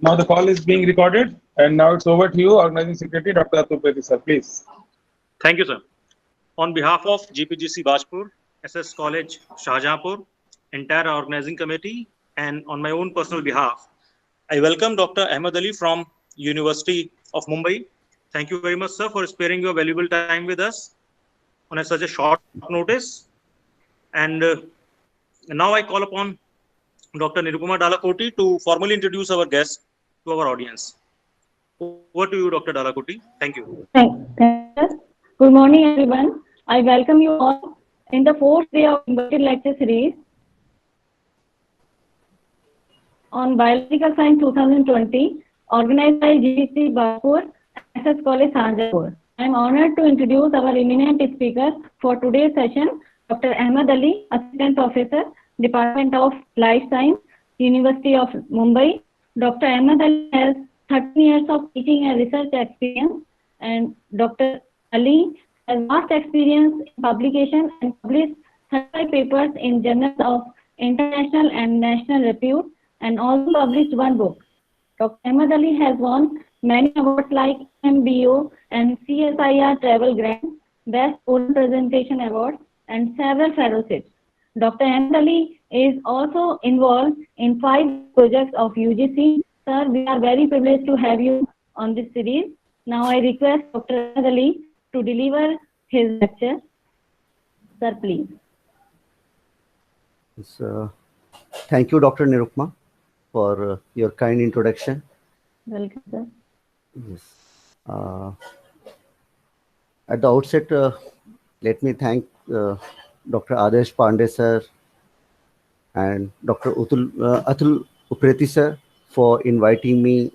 Now the call is being recorded, and now it's over to you, Organizing Secretary Dr. Atul Preti, sir, please. Thank you, sir. On behalf of GPGC Bazpur, SS College Shahjahanpur, entire organizing committee, and on my own personal behalf, I welcome Dr. Ahmed Ali from University of Mumbai. Thank you very much, sir, for sparing your valuable time with us on such a short notice. And now I call upon Dr. Nirupama Dalakoti to formally introduce our guest to our audience. Over to you, Dr. Dalakoti. Thank you. Thanks. Good morning, everyone. I welcome you all in the fourth day of invited lecture series on Biological Science 2020, organized by GPGC Bazpur, SS College Shahjahanpur. I am honored to introduce our eminent speaker for today's session, Dr. Ahmed Ali, Assistant Professor, Department of Life Science, University of Mumbai. Dr. Ahmed Ali has 13 years of teaching and research experience, and Dr. Ali has vast experience in publication and published 35 papers in journals of international and national repute, and also published one book. Dr. Ahmed Ali has won many awards like MBO and CSIR Travel Grants, Best Oral Presentation Award, and several fellowships. Dr. Ahmed Ali is also involved in 5 projects of UGC. Sir, we are very privileged to have you on this series. Now I request Dr. Ahmed Ali to deliver his lecture. Sir, please. Yes, thank you, Dr. Nirupama, for your kind introduction. Welcome, sir. Yes. At the outset, let me thank Dr. Adesh Pandey sir and Dr. Atul Preti sir for inviting me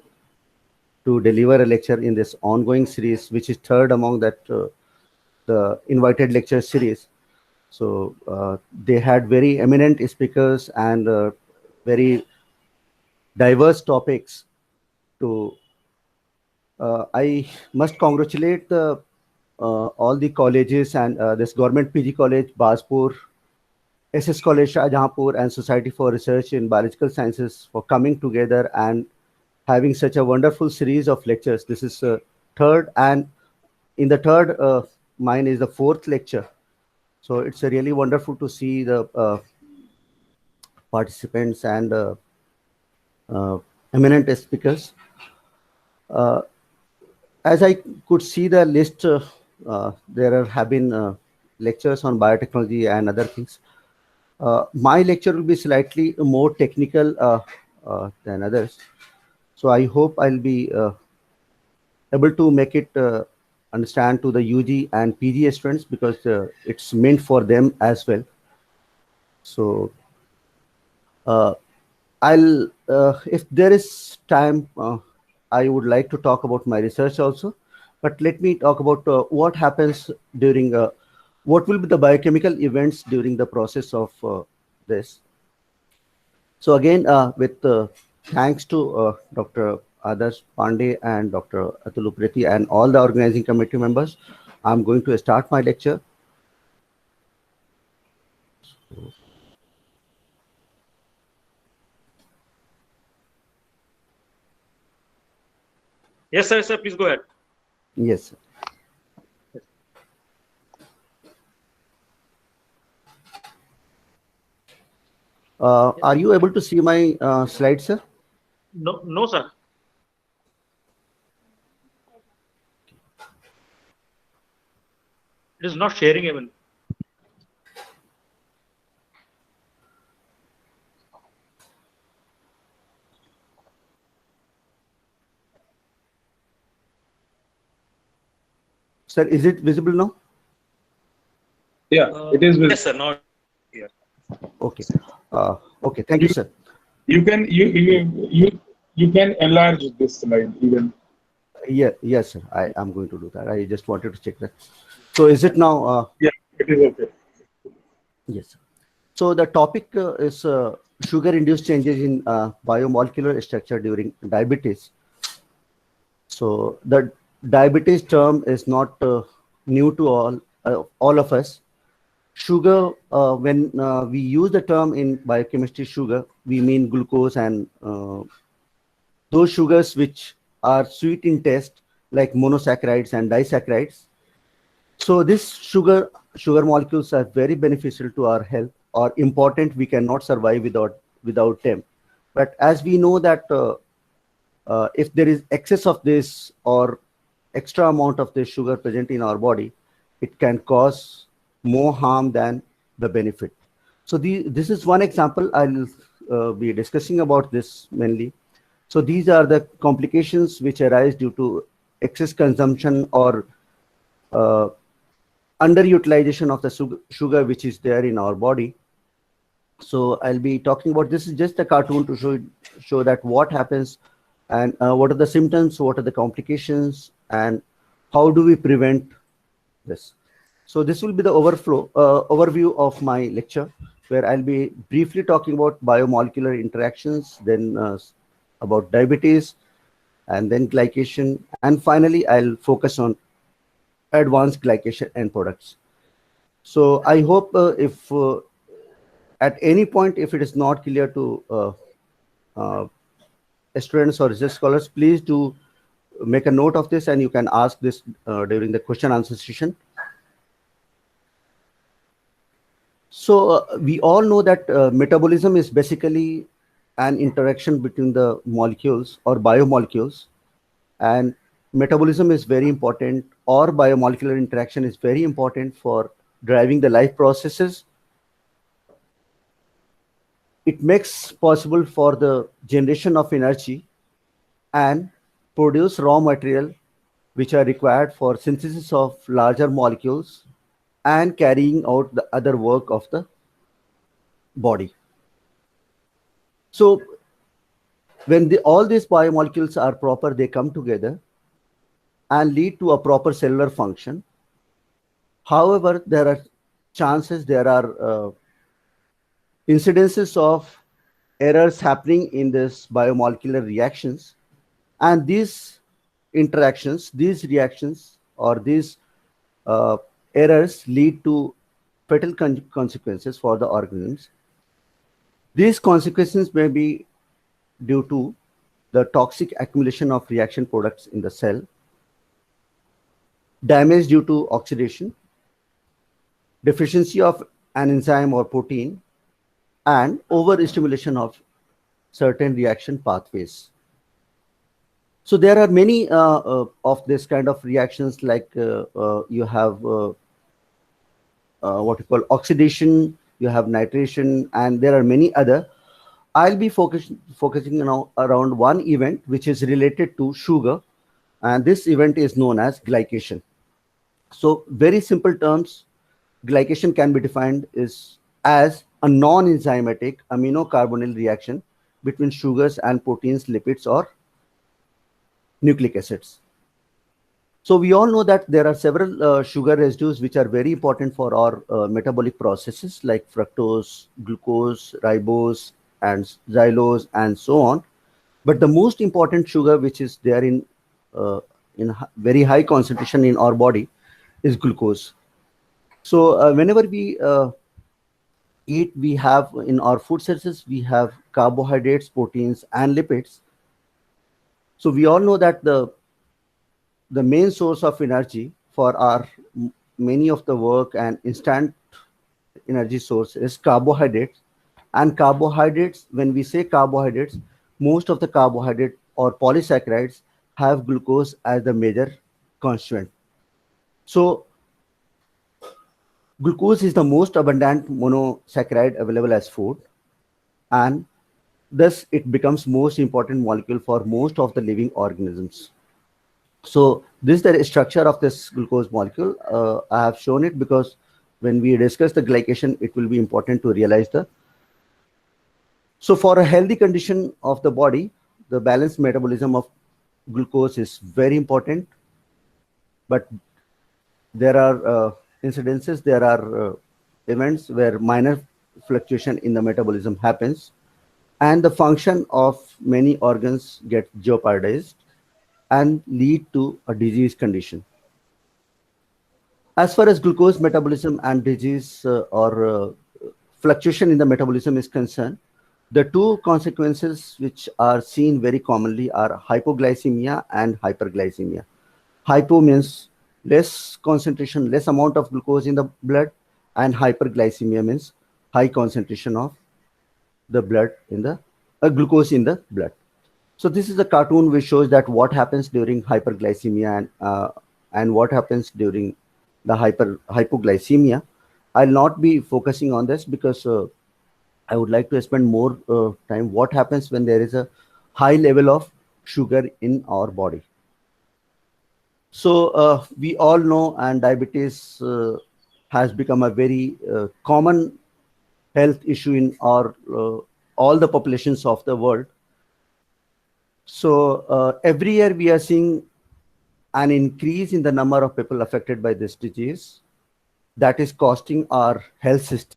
to deliver a lecture in this ongoing series, which is third among that the invited lecture series. So they had very eminent speakers and very diverse topics. To I must congratulate all the colleges and this government PG College Bazpur, SS College Shahjahanpur, and Society for Research in Biological Sciences for coming together and having such a wonderful series of lectures. This is third, and in the third, mine is the fourth lecture. So it's really wonderful to see the participants and eminent speakers. As I could see the list, there have been lectures on biotechnology and other things. My lecture will be slightly more technical than others. So I hope I'll be able to make it understand to the UG and PG students, because it's meant for them as well. So if there is time, I would like to talk about my research also, but let me talk about what happens during, what will be the biochemical events during the process of this. So again, with thanks to Dr. Adesh Pandey and Dr. Atul Preti and all the organizing committee members, I'm going to start my lecture. Yes, sir. Sir, please go ahead. Yes. Are you able to see my slides, sir? No, sir. It is not sharing even. Sir, is it visible now? Yeah, it is visible. Yes, sir. Not here. Okay. Okay. Thank you, sir. You can enlarge this slide even. Yeah, yes, sir. I am going to do that. I just wanted to check that. So, is it now? Yeah, it is okay. Yes. So the topic is sugar-induced changes in biomolecular structure during diabetes. So the diabetes term is not new to all of us. Sugar, when we use the term in biochemistry sugar, we mean glucose and those sugars which are sweet in taste, like monosaccharides and disaccharides. So this sugar molecules are very beneficial to our health, or important. We cannot survive without them. But as we know that if there is excess of this or extra amount of this sugar present in our body, it can cause more harm than the benefit. So this is one example. I'll be discussing about this mainly. So these are the complications which arise due to excess consumption or underutilization of the sugar which is there in our body. So I'll be talking about, this is just a cartoon to show that what happens and what are the symptoms, what are the complications, and how do we prevent this. So this will be the overview of my lecture, where I'll be briefly talking about biomolecular interactions, then about diabetes, and then glycation, and finally I'll focus on advanced glycation end products. So I hope if at any point, if it is not clear to students or research scholars, please do make a note of this, and you can ask this during the question answer session. So we all know that metabolism is basically an interaction between the molecules or biomolecules, and metabolism is very important, or biomolecular interaction is very important for driving the life processes. It makes possible for the generation of energy and produce raw material which are required for synthesis of larger molecules and carrying out the other work of the body. So when all these biomolecules are proper, they come together and lead to a proper cellular function. However, there are chances, there are incidences of errors happening in this biomolecular reactions, and these interactions, these reactions, or these errors lead to fatal consequences for the organisms. These consequences may be due to the toxic accumulation of reaction products in the cell, damage due to oxidation, deficiency of an enzyme or protein, and overstimulation of certain reaction pathways. So there are many of this kind of reactions, like you have what you call oxidation, you have nitration, and there are many other. I'll be focusing now around one event which is related to sugar, and this event is known as glycation. So very simple terms, glycation can be defined as a non-enzymatic aminocarbonyl reaction between sugars and proteins, lipids, or nucleic acids. So we all know that there are several sugar residues which are very important for our metabolic processes, like fructose, glucose, ribose, and xylose, and so on. But the most important sugar which is there in very high concentration in our body is glucose. So whenever we eat, we have in our food sources, we have carbohydrates, proteins, and lipids. So we all know that the main source of energy for our many of the work and instant energy source is carbohydrates. And carbohydrates, when we say carbohydrates, most of the carbohydrate or polysaccharides have glucose as the major constituent. So glucose is the most abundant monosaccharide available as food, and thus it becomes most important molecule for most of the living organisms. So this is the structure of this glucose molecule. I have shown it because when we discuss the glycation, it will be important to realize so for a healthy condition of the body, the balanced metabolism of glucose is very important. But there are incidences, there are events where minor fluctuation in the metabolism happens, and the function of many organs get jeopardized and lead to a disease condition. As far as glucose metabolism and disease or fluctuation in the metabolism is concerned, The two consequences which are seen very commonly are hypoglycemia and hyperglycemia. Hypo means less concentration, less amount of glucose in the blood, and hyperglycemia means high concentration of the blood in the glucose in the blood. So this is a cartoon which shows that what happens during hyperglycemia and what happens during the hypoglycemia. I'll not be focusing on this because I would like to spend more time what happens when there is a high level of sugar in our body. So we all know, and diabetes has become a very common health issue in our all the populations of the world. So every year we are seeing an increase in the number of people affected by this disease that is costing our health system.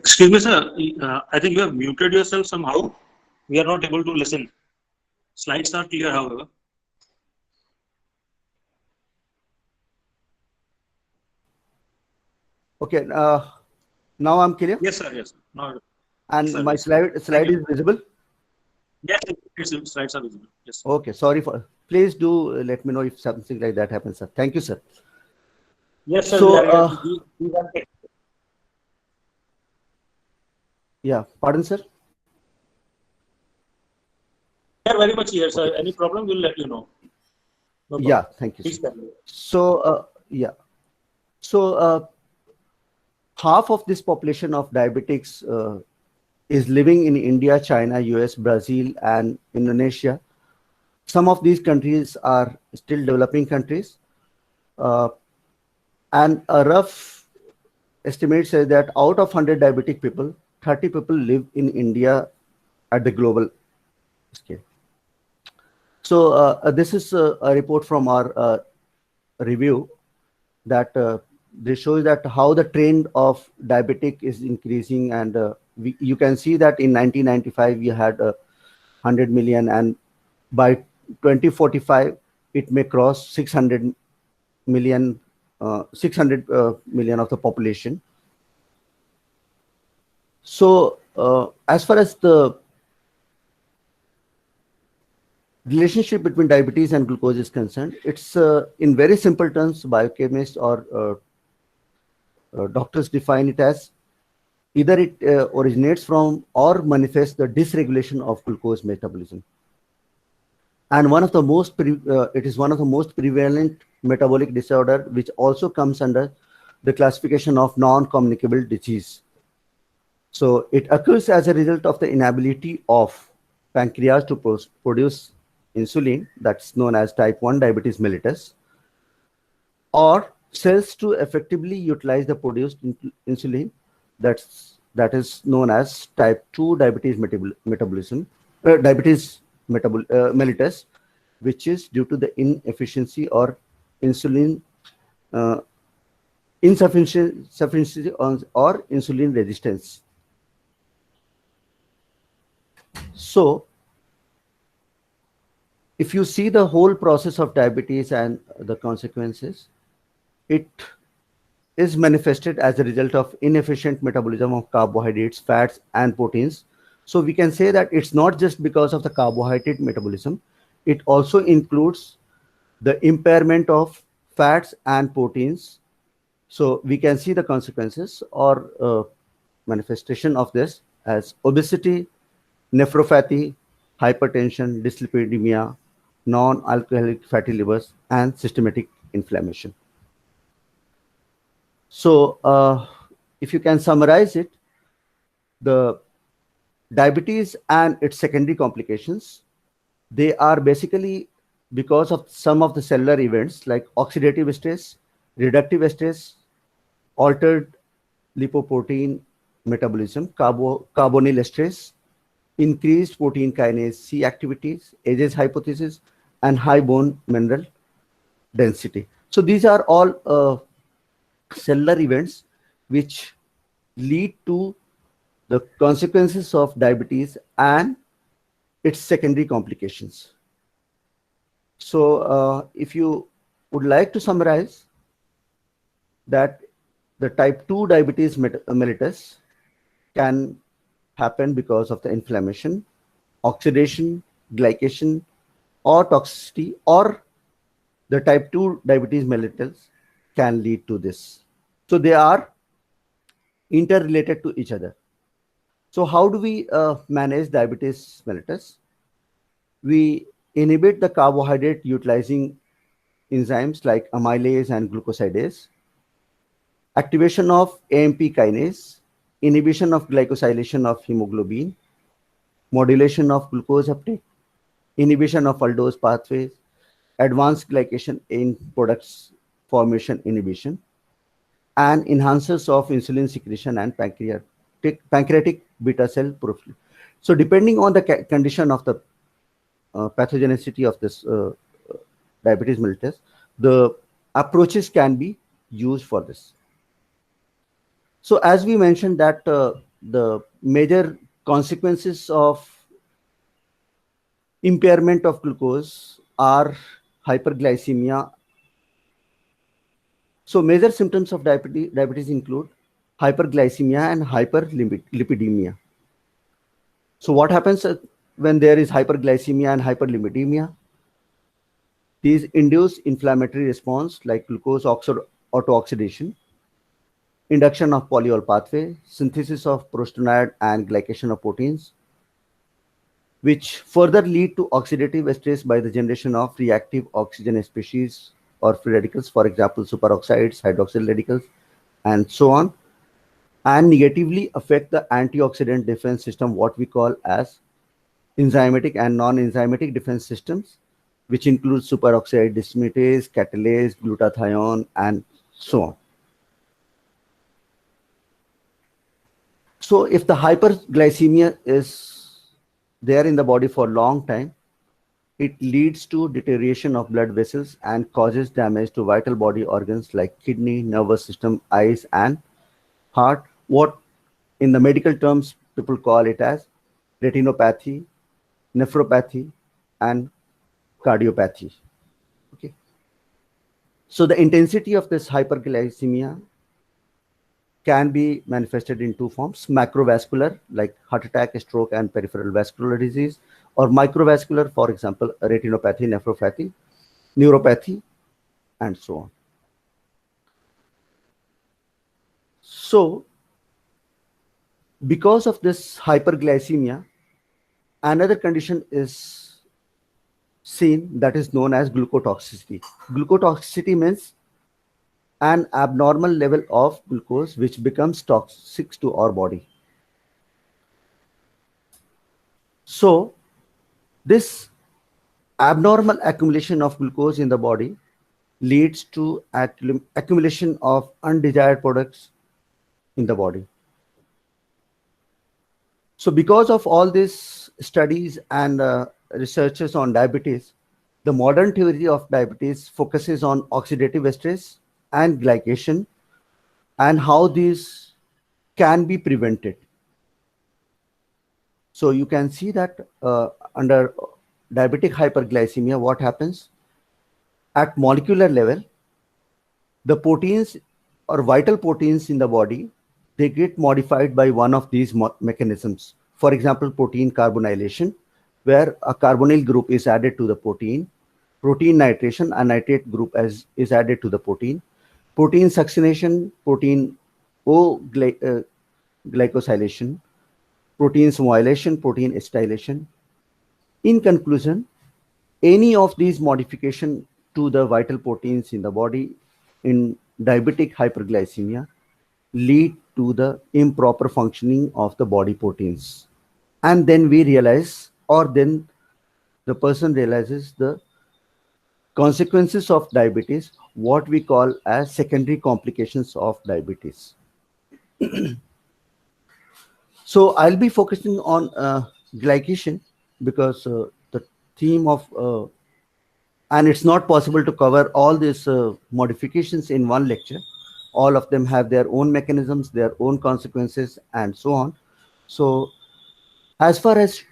Excuse me, sir. I think you have muted yourself somehow. We are not able to listen. Slides are clear, however. Okay, now I'm clear. Yes, sir. Yes. Now, And sir, my yes. slide is visible. Yes, slides are visible. Yes. Okay, sorry for. Please do let me know if something like that happens, sir. Thank you, sir. Yes, sir. So, yeah, pardon, sir. We are very much here, sir. Okay. Any problem, we'll let you know. No yeah, thank you. So, yeah. So, half of this population of diabetics is living in India, China, US, Brazil, and Indonesia. Some of these countries are still developing countries. And a rough estimate says that out of 100 diabetic people, 30 people live in India at the global scale. So this is a report from our review that this shows that how the trend of diabetic is increasing, and you can see that in 1995 we had 100 million, and by 2045 it may cross 600 million, 600 million of the population. So as far as the relationship between diabetes and glucose is concerned, it's in very simple terms, biochemists or doctors define it as either it originates from or manifests the dysregulation of glucose metabolism. And one of the most it is one of the most prevalent metabolic disorder, which also comes under the classification of non-communicable disease. So it occurs as a result of the inability of pancreas to produce insulin, that's known as type 1 diabetes mellitus, or cells to effectively utilize the produced insulin, that is known as type 2 diabetes mellitus, which is due to the inefficiency or insulin insufficiency or insulin resistance. So if you see the whole process of diabetes and the consequences, it is manifested as a result of inefficient metabolism of carbohydrates, fats, and proteins. So we can say that it's not just because of the carbohydrate metabolism, it also includes the impairment of fats and proteins. So we can see the consequences or manifestation of this as obesity, nephropathy, hypertension, dyslipidemia, non-alcoholic fatty livers, and systematic inflammation. So if you can summarize it, the diabetes and its secondary complications, they are basically because of some of the cellular events like oxidative stress, reductive stress, altered lipoprotein metabolism, carbonyl stress, increased protein kinase C activities, ages hypothesis, and high bone mineral density. So these are all cellular events which lead to the consequences of diabetes and its secondary complications. So if you would like to summarize that the type 2 diabetes mellitus can happen because of the inflammation, oxidation, glycation, or toxicity, or the type 2 diabetes mellitus can lead to this. So they are interrelated to each other. So how do we manage diabetes mellitus? We inhibit the carbohydrate utilizing enzymes like amylase and glucosidase, activation of AMP kinase, inhibition of glycosylation of hemoglobin, modulation of glucose uptake, inhibition of aldose pathways, advanced glycation in products formation inhibition, and enhancers of insulin secretion and pancreatic beta cell proliferation. So depending on the condition of the pathogenicity of this diabetes mellitus, the approaches can be used for this. So as we mentioned that the major consequences of impairment of glucose are hyperglycemia. So major symptoms of diabetes include hyperglycemia and hyperlipidemia. So what happens when there is hyperglycemia and hyperlipidemia? These induce inflammatory response like glucose autooxidation, induction of polyol pathway, synthesis of prostenade and glycation of proteins, which further lead to oxidative stress by the generation of reactive oxygen species or free radicals, for example, superoxides, hydroxyl radicals, and so on, and negatively affect the antioxidant defense system, what we call as enzymatic and non-enzymatic defense systems, which include superoxide dismutase, catalase, glutathione, and so on. So if the hyperglycemia is there in the body for a long time, it leads to deterioration of blood vessels and causes damage to vital body organs like kidney, nervous system, eyes, and heart. What in the medical terms people call it as retinopathy, nephropathy, and cardiopathy. Okay. So the intensity of this hyperglycemia can be manifested in two forms: macrovascular, like heart attack, stroke, and peripheral vascular disease, or microvascular, for example, retinopathy, nephropathy, neuropathy, and so on. So because of this hyperglycemia, another condition is seen that is known as glucotoxicity. Glucotoxicity means an abnormal level of glucose which becomes toxic to our body. So this abnormal accumulation of glucose in the body leads to accumulation of undesired products in the body. So because of all these studies and researches on diabetes, the modern theory of diabetes focuses on oxidative stress and glycation and how these can be prevented. So you can see that under diabetic hyperglycemia, what happens? At molecular level, the proteins or vital proteins in the body, they get modified by one of these mechanisms. For example, protein carbonylation, where a carbonyl group is added to the protein nitration, a nitrate group is added to the protein succination, protein glycosylation, protein smolylation, protein acetylation. In conclusion, any of these modification to the vital proteins in the body in diabetic hyperglycemia lead to the improper functioning of the body proteins. And then we realize, or then the person realizes the consequences of diabetes, what we call as secondary complications of diabetes. So I'll be focusing on glycation because the theme of and it's not possible to cover all these modifications in one lecture. All of them have their own mechanisms, their own consequences, and so on. So as far as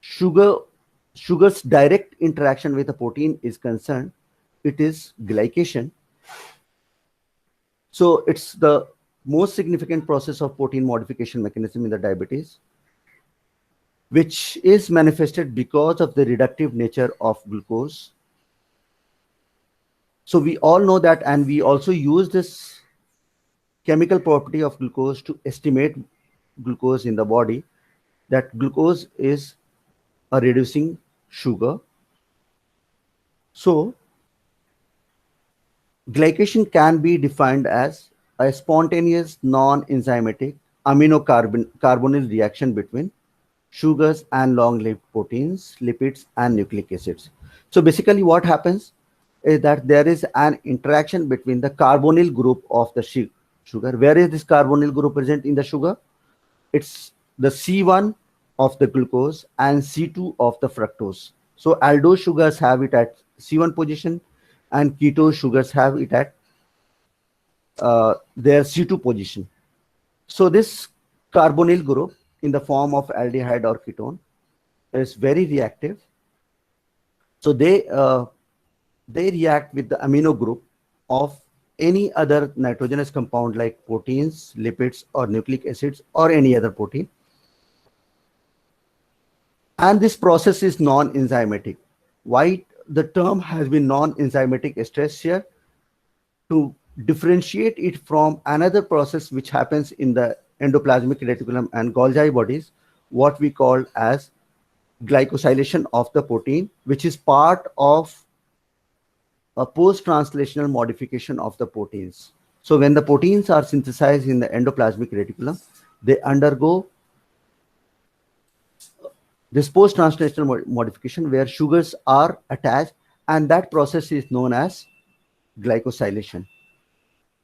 sugar's direct interaction with a protein is concerned, it is glycation. So it's the most significant process of protein modification mechanism in the diabetes, which is manifested because of the reductive nature of glucose. So we all know that, and we also use this chemical property of glucose to estimate glucose in the body, that glucose is a reducing sugar. So glycation can be defined as a spontaneous non-enzymatic amino-carbonyl reaction between sugars and long-lived proteins, lipids, and nucleic acids. So basically what happens is that there is an interaction between the carbonyl group of the sugar. Where is this carbonyl group present in the sugar? It's the C1 of the glucose and C2 of the fructose. So aldose sugars have it at C1 position, and ketose sugars have it at their C2 position. So this carbonyl group in the form of aldehyde or ketone is very reactive. So they react with the amino group of any other nitrogenous compound like proteins, lipids, or nucleic acids, or any other protein. And this process is non-enzymatic. Why the term has been non-enzymatic stressed here? To differentiate it from another process which happens in the endoplasmic reticulum and Golgi bodies, what we call as glycosylation of the protein, which is part of a post-translational modification of the proteins. So when the proteins are synthesized in the endoplasmic reticulum, they undergo this post-translational modification where sugars are attached, and that process is known as glycosylation.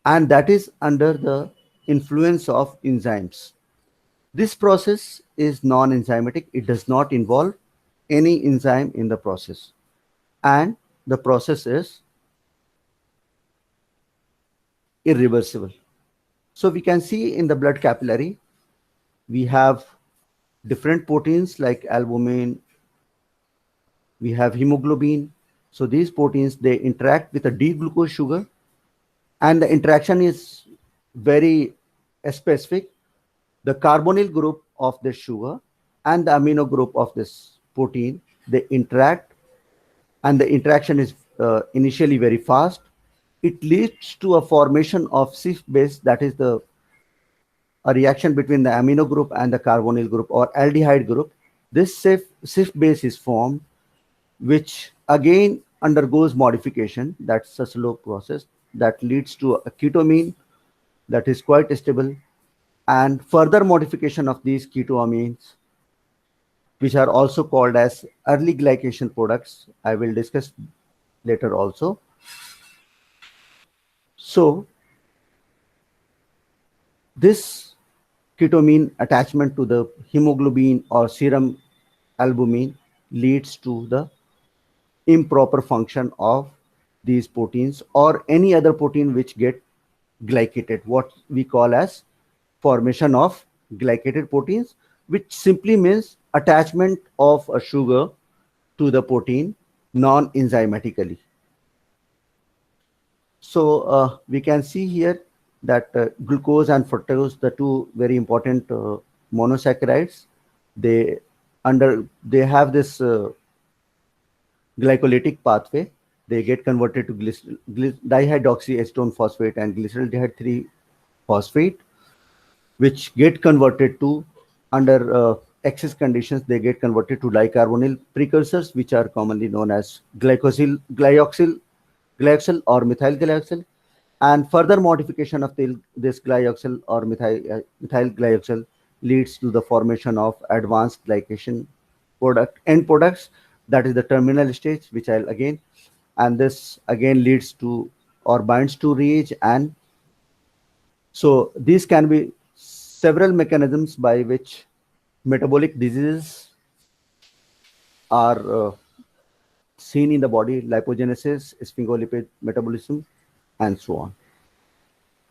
And that is under the influence of enzymes. This process is non-enzymatic. It does not involve any enzyme in the process. And the process is irreversible. So we can see in the blood capillary, we have different proteins like albumin, we have hemoglobin. So these proteins, they interact with a D-glucose sugar, and the interaction is very specific. The carbonyl group of this sugar and the amino group of this protein, they interact, and the interaction is initially very fast. It leads to a formation of CIF base, that is a reaction between the amino group and the carbonyl group or aldehyde group. This CIF base is formed, which again undergoes modification. That's a slow process that leads to a ketamine that is quite stable, and further modification of these ketoamines, which are also called as early glycation products. I will discuss later also. So this ketamine attachment to the hemoglobin or serum albumin leads to the improper function of these proteins or any other protein which get glycated, what we call as formation of glycated proteins, which simply means attachment of a sugar to the protein non-enzymatically. So we can see here that glucose and fructose, the two very important monosaccharides, they have this glycolytic pathway. They get converted to dihydroxyacetone phosphate and glyceraldehyde 3 phosphate, which get converted to, under excess conditions, they get converted to dicarbonyl precursors, which are commonly known as glyoxyl or methyl glyoxyl. And further modification of this glyoxyl or methyl glyoxyl leads to the formation of advanced glycation end products, that is the terminal stage, which I'll again, and this again leads to or binds to RAGE. And so these can be several mechanisms by which metabolic diseases are seen in the body: lipogenesis, sphingolipid metabolism, and so on.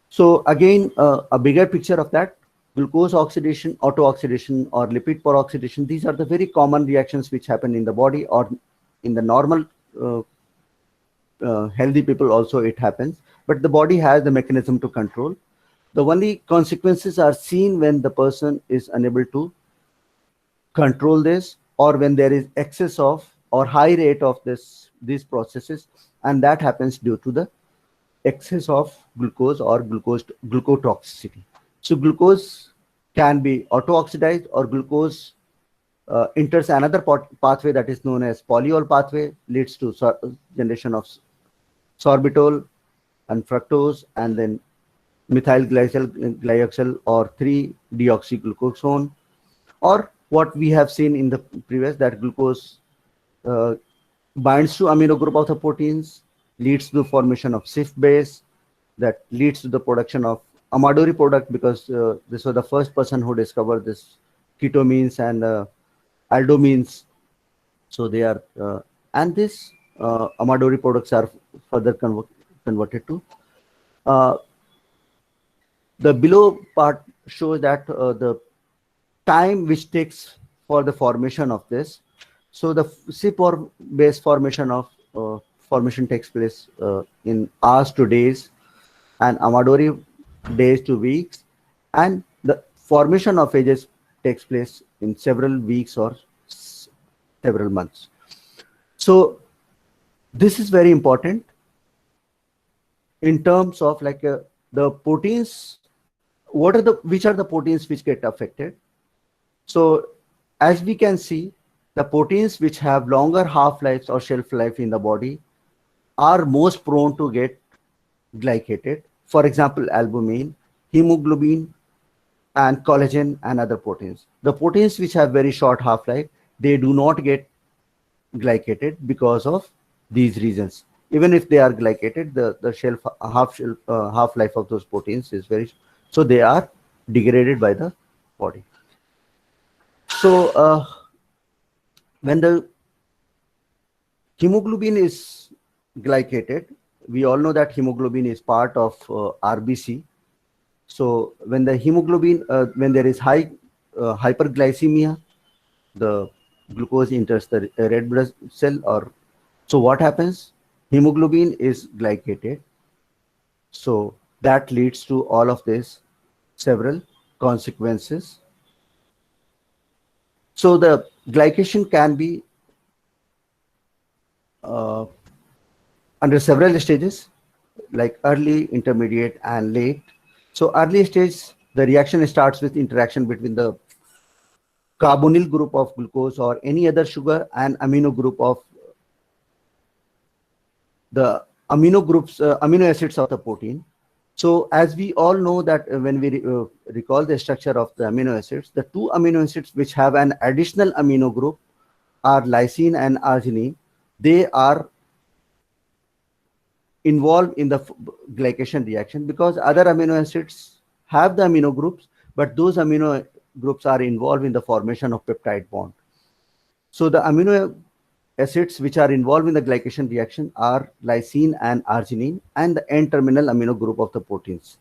So again, a bigger picture of that: glucose oxidation, auto-oxidation, or lipid peroxidation. These are the very common reactions which happen in the body, or in the normal healthy people also it happens. But the body has the mechanism to control. The only consequences are seen when the person is unable to control this, or when there is excess of or high rate of these processes, and that happens due to the excess of glucose or glucotoxicity. So glucose can be auto-oxidized, or glucose enters another pathway that is known as polyol pathway, leads to generation of sorbitol and fructose, and then methyl glyoxal or 3-deoxyglucosone, or what we have seen in the previous, that glucose uh, binds to amino group of the proteins, leads to the formation of CIF base, that leads to the production of Amadori product, because this was the first person who discovered this ketamines and aldomines. So they are, and this Amadori products are further converted to. The below part shows that the time which takes for the formation of this. So the CIP or base formation of formation takes place in hours to days, and Amadori days to weeks, and the formation of AGEs takes place in several weeks or several months. So this is very important in terms of like the proteins. Which are the proteins which get affected? So as we can see, the proteins which have longer half-lives or shelf life in the body are most prone to get glycated. For example, albumin, hemoglobin, and collagen, and other proteins. The proteins which have very short half-life, they do not get glycated because of these reasons. Even if they are glycated, the half-life of those proteins is very, so they are degraded by the body. So when the hemoglobin is glycated, we all know that hemoglobin is part of RBC. So when the hemoglobin, when there is high hyperglycemia, the glucose enters the red blood cell, or so what happens? Hemoglobin is glycated. So that leads to all of this, several consequences. So the glycation can be under several stages, like early, intermediate, and late. So early stage, the reaction starts with interaction between the carbonyl group of glucose or any other sugar and amino group of the amino acids of the protein. So as we all know that when we recall the structure of the amino acids, the two amino acids which have an additional amino group are lysine and arginine. They are involved in the glycation reaction, because other amino acids have the amino groups, but those amino groups are involved in the formation of peptide bond. So the amino acids which are involved in the glycation reaction are lysine and arginine, and the N-terminal amino group of the proteins.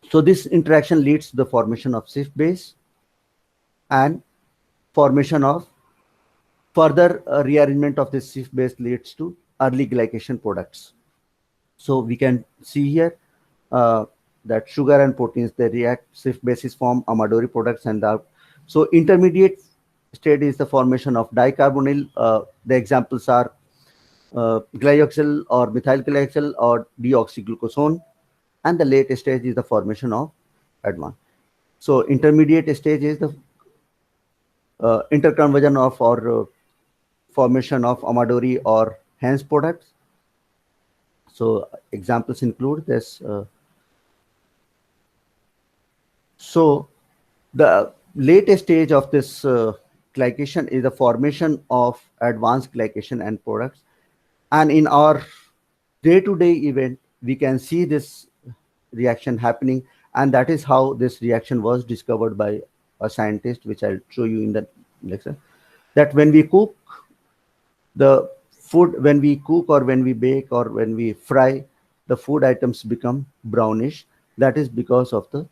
So this interaction leads to the formation of CIF base and formation of further rearrangement of this CIF base leads to early glycation products. So we can see here that sugar and proteins, they react, CIF bases form Amadori products, and so intermediate state is the formation of dicarbonyl. The examples are glyoxal or methyl glyoxal or deoxyglucosone, and the late stage is the formation of advanced. So intermediate stage is the interconversion of or formation of Amadori or Hens products. So examples include this. So the late stage of this glycation is the formation of advanced glycation end products. And in our day-to-day event, we can see this reaction happening. And that is how this reaction was discovered by a scientist, which I'll show you in the lecture. That when we cook The food, when we cook or when we bake or when we fry, the food items become brownish. That is because of the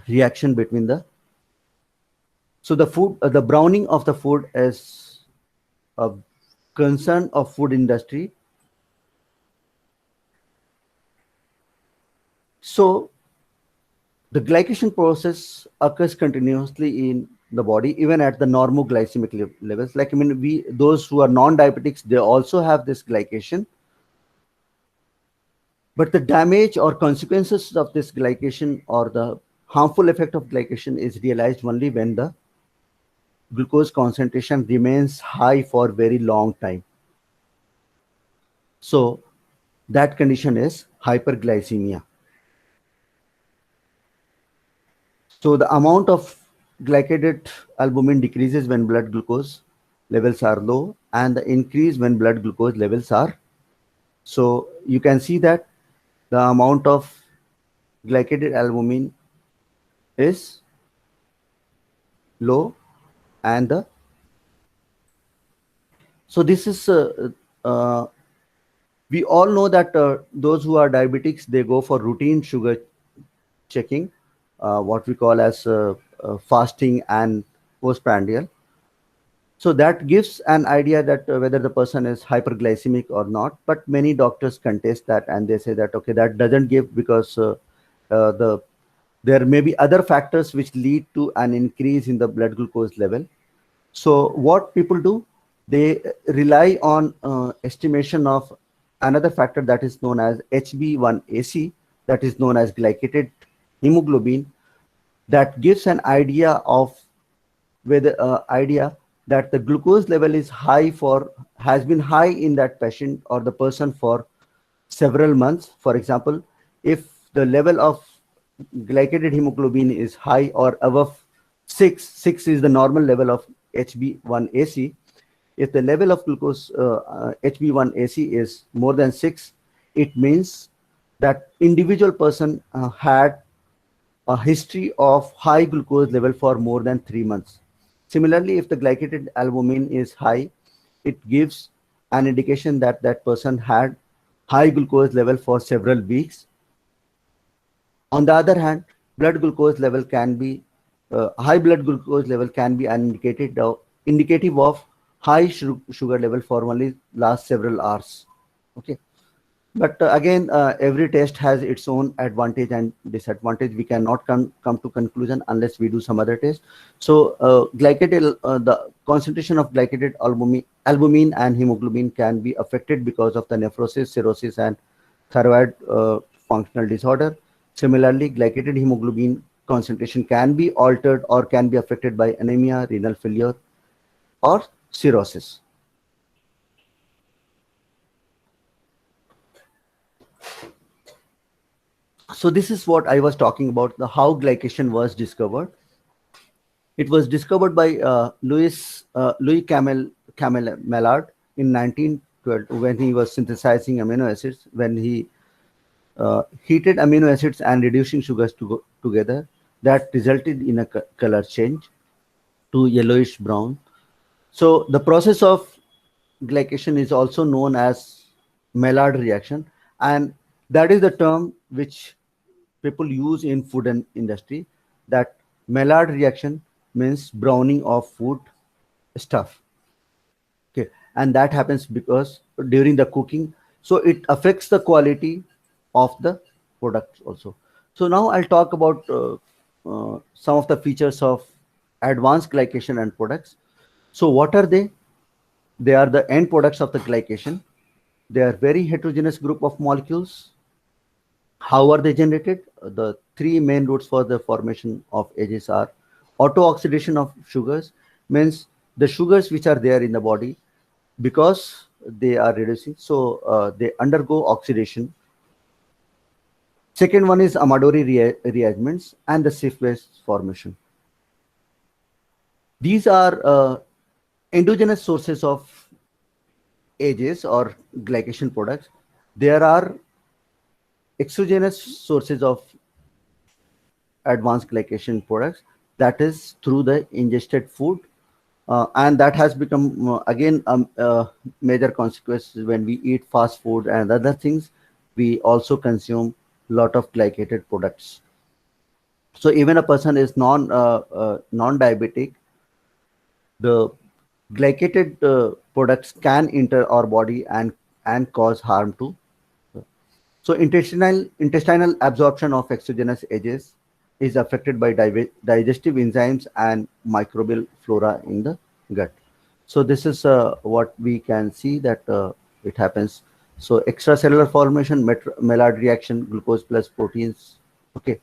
reaction between the, so the food, the browning of the food is a concern of food industry. So the glycation process occurs continuously in the body, even at the normoglycemic levels. Like, I mean, we, those who are non-diabetics, they also have this glycation. But the damage or consequences of this glycation or the harmful effect of glycation is realized only when the glucose concentration remains high for very long time. So that condition is hyperglycemia. So the amount of glycated albumin decreases when blood glucose levels are low, and the increase when blood glucose levels are. So you can see that the amount of glycated albumin is low, and the, so this is we all know that those who are diabetics, they go for routine sugar checking, what we call as fasting and postprandial. So that gives an idea that whether the person is hyperglycemic or not. But many doctors contest that, and they say that okay, that doesn't give, because the there may be other factors which lead to an increase in the blood glucose level. So what people do, they rely on estimation of another factor that is known as HB1AC, that is known as glycated hemoglobin, that gives an idea of whether idea that the glucose level is high for, has been high in that patient or the person for several months. For example, if the level of glycated hemoglobin is high or above 6 is the normal level of HB1AC. If the level of glucose HB1AC is more than 6, it means that individual person had a history of high glucose level for more than 3 months. Similarly, if the glycated albumin is high, it gives an indication that that person had high glucose level for several weeks. On the other hand, blood glucose level can be high blood glucose level can be an indicative of high sugar level for only last several hours. Okay. But again, every test has its own advantage and disadvantage. We cannot come to conclusion unless we do some other test. So glycated, the concentration of glycated albumin and hemoglobin can be affected because of the nephrosis, cirrhosis, and thyroid functional disorder. Similarly, glycated hemoglobin concentration can be altered or can be affected by anemia, renal failure, or cirrhosis. So this is what I was talking about, the how glycation was discovered. It was discovered by Louis Camel Maillard in 1912 when he was synthesizing amino acids, when he heated amino acids and reducing sugars together. That resulted in a color change to yellowish brown. So the process of glycation is also known as Maillard reaction, and that is the term which people use in food and industry, that Maillard reaction means browning of food stuff. Okay, and that happens because during the cooking, so it affects the quality of the product also. So now I'll talk about some of the features of advanced glycation and products. So what are they? They are the end products of the glycation. They are very heterogeneous group of molecules. How are they generated? The three main routes for the formation of AGs are auto-oxidation of sugars, means the sugars which are there in the body, because they are reducing, so they undergo oxidation. Second one is Amadori rearrangements and the Schiff-Base formation. These are endogenous sources of AGs or glycation products. There are exogenous sources of advanced glycation products, that is through the ingested food And that has become again a major consequence when we eat fast food and other things. We also consume lot of glycated products. So even a person is non-diabetic, the glycated products can enter our body and cause harm to. So intestinal absorption of exogenous agents is affected by digestive enzymes and microbial flora in the gut. So this is what we can see that it happens. So extracellular formation, Maillard reaction, glucose plus proteins. Okay,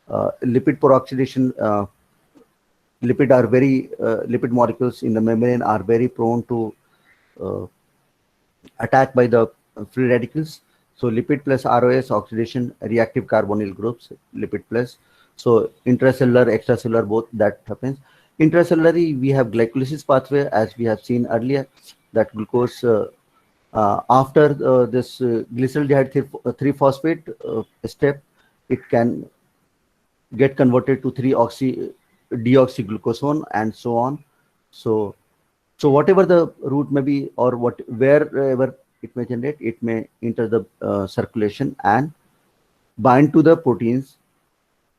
lipid peroxidation. Lipid molecules in the membrane are very prone to uh, attack by the free radicals. So lipid plus ROS oxidation, reactive carbonyl groups, lipid plus. So intracellular, extracellular, both that happens. Intracellularly, we have glycolysis pathway, as we have seen earlier, that glucose after this glyceraldehyde 3-phosphate step, it can get converted to 3-deoxyglucosone and so on. So whatever the route may be, or wherever it may generate, it may enter the circulation and bind to the proteins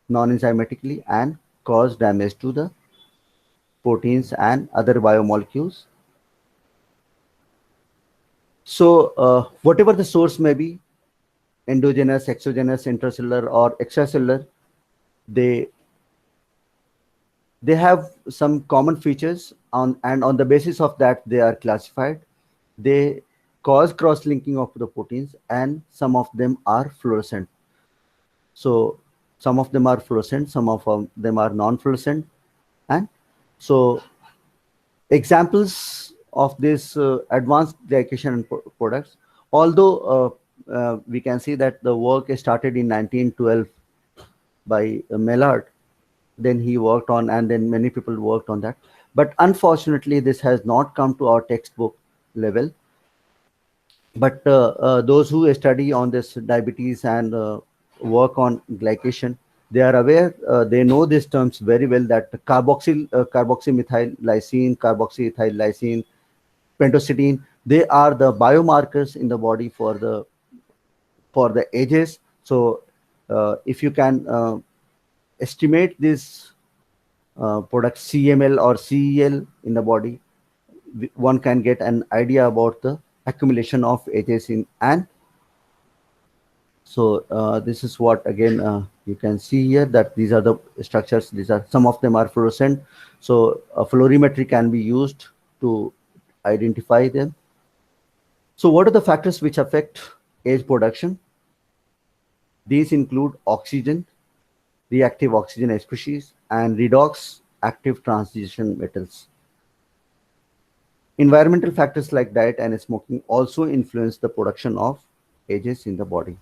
non-enzymatically and cause damage to the proteins and other biomolecules. So whatever the source may be, endogenous, exogenous, intracellular, or extracellular, they have some common features and on the basis of that they are classified. They cause cross-linking of the proteins, and some of them are fluorescent. So some of them are fluorescent, some of them are non-fluorescent. And so examples of this advanced glycation products, although we can see that the work started in 1912 by Maillard, then he worked on, and then many people worked on that. But unfortunately, this has not come to our textbook level. But those who study on this diabetes and work on glycation, they are aware, they know these terms very well, that carboxymethyl lysine, carboxyethyl lysine, pentositine, they are the biomarkers in the body for the ages. So if you can estimate this product CML or CEL in the body, one can get an idea about the accumulation of ages in. And so this is what again you can see here, that these are the structures. These are, some of them are fluorescent. So fluorimetry can be used to identify them. So what are the factors which affect age production? These include oxygen, reactive oxygen species, and redox active transition metals. Environmental factors like diet and smoking also influence the production of ages in the body.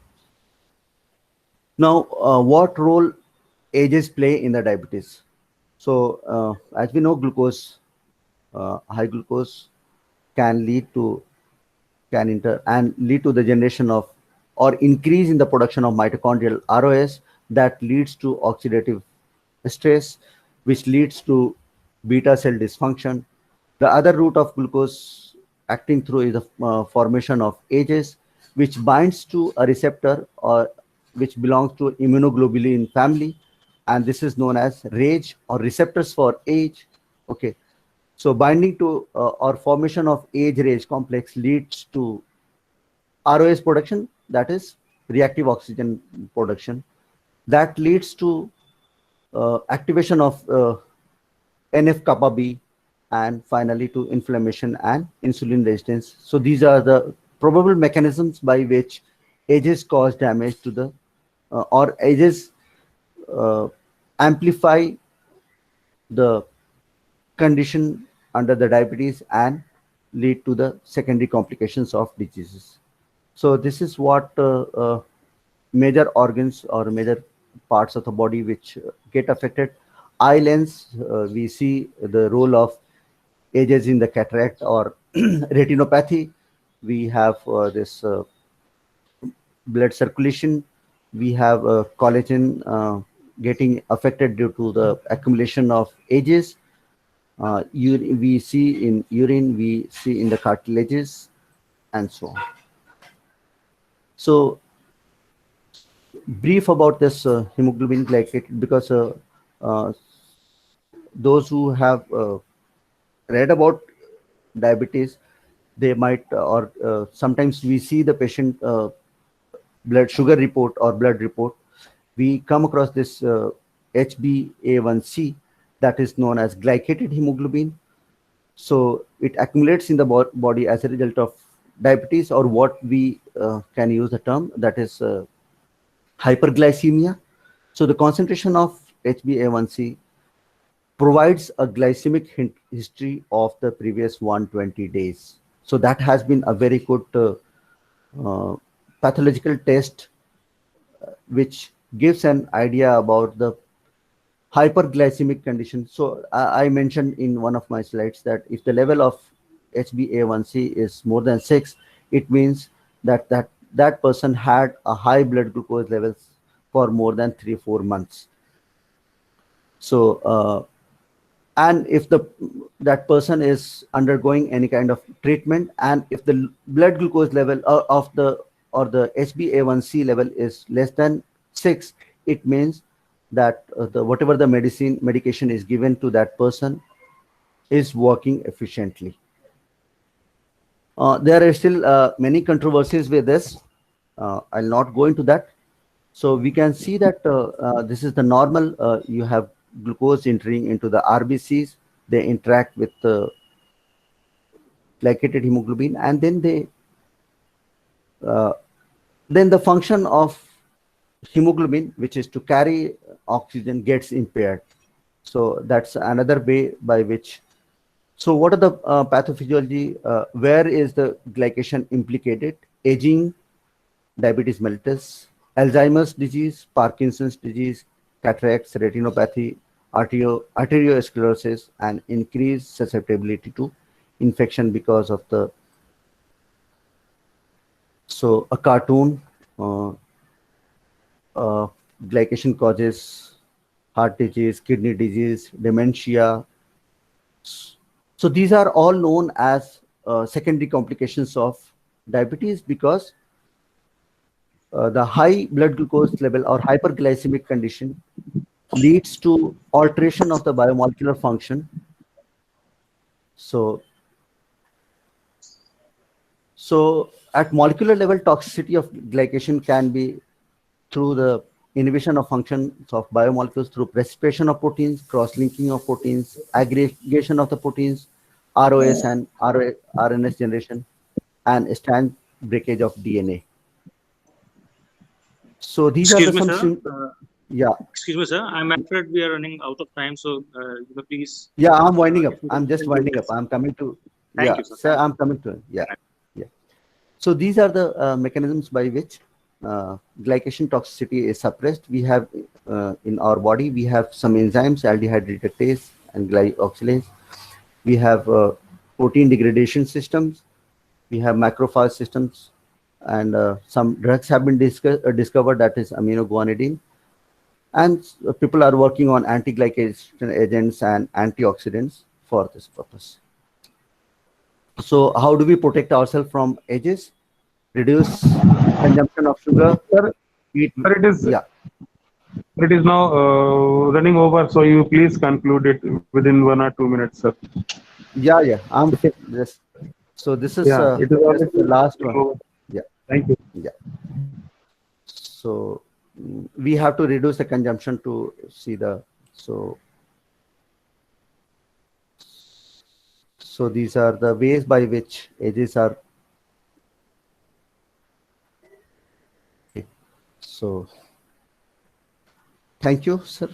Now, what role ages play in the diabetes? So, as we know, high glucose can lead to lead to the generation of or increase in the production of mitochondrial ROS that leads to oxidative stress, which leads to beta cell dysfunction. The other route of glucose acting through is the formation of AGEs, which binds to a receptor or which belongs to immunoglobulin family, and this is known as RAGE or receptors for age. Okay, so binding to or formation of age-RAGE complex leads to ROS production, that is reactive oxygen production, that leads to activation of NF-kappa B, and finally to inflammation and insulin resistance. So these are the probable mechanisms by which ages cause damage to the or ages amplify the condition under the diabetes and lead to the secondary complications of diseases. So this is what major organs or major parts of the body which get affected. Eye lens, we see the role of ages in the cataract or retinopathy. We have this blood circulation. We have collagen getting affected due to the accumulation of ages. we see in urine, we see in the cartilages, and so on. So, brief about this hemoglobin glycated, because uh, those who have read about diabetes, they might, or sometimes we see the patient blood sugar report or blood report, we come across this HbA1c, that is known as glycated hemoglobin. So it accumulates in the body as a result of diabetes, or what we can use the term, that is hyperglycemia. So the concentration of HbA1c provides a glycemic history of the previous 120 days. So that has been a very good uh, pathological test, which gives an idea about the hyperglycemic condition. So I mentioned in one of my slides that if the level of HbA1c is more than 6, it means that person had a high blood glucose levels for more than 3-4 months. So and if that person is undergoing any kind of treatment, and if the blood glucose level of the or the HbA1c level is less than 6, it means that the whatever the medication is given to that person is working efficiently. There are still many controversies with this. I'll not go into that. So we can see that this is the normal. You have glucose entering into the RBCs. They interact with the glycated hemoglobin, and then the function of hemoglobin, which is to carry oxygen, gets impaired. So that's another way by which. So what are the pathophysiology? Where is the glycation implicated? Aging, diabetes mellitus, Alzheimer's disease, Parkinson's disease, cataracts, retinopathy, arteriosclerosis, and increased susceptibility to infection because of the. So a cartoon, uh, glycation causes heart disease, kidney disease, dementia. So these are all known as secondary complications of diabetes, because the high blood glucose level or hyperglycemic condition leads to alteration of the biomolecular function. So at molecular level, toxicity of glycation can be through the inhibition of functions of biomolecules through precipitation of proteins, cross-linking of proteins, aggregation of the proteins, ROS and RNS generation, and strand breakage of DNA. So these are Excuse the me, some sir. yeah. Excuse me, sir. I'm afraid we are running out of time, so please. Yeah, I'm winding up. If you I'm can just conclude winding up. this. I'm coming to. Thank Yeah, you, sir. sir, Thank I'm coming to. Yeah, yeah. So these are the mechanisms by which glycation toxicity is suppressed. We have in our body, we have some enzymes, aldehyde reductase and glyoxylase. We have protein degradation systems. We have macrophage systems, and some drugs have been discovered, that is aminoguanidine. And people are working on anti-glycation agents and antioxidants for this purpose. So how do we protect ourselves from ages? Reduce consumption of sugar. Sir, Eat, sir, yeah, it is now running over. So you please conclude it within 1 or 2 minutes, sir. yeah. I'm just. So this is Yeah, it is just the already last running one. over. Yeah, Thank you. yeah. So we have to reduce the consumption to see the. So these are the ways by which ages are. So thank you, sir.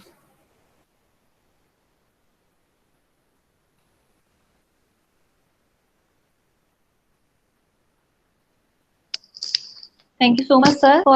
Thank you so much, sir, for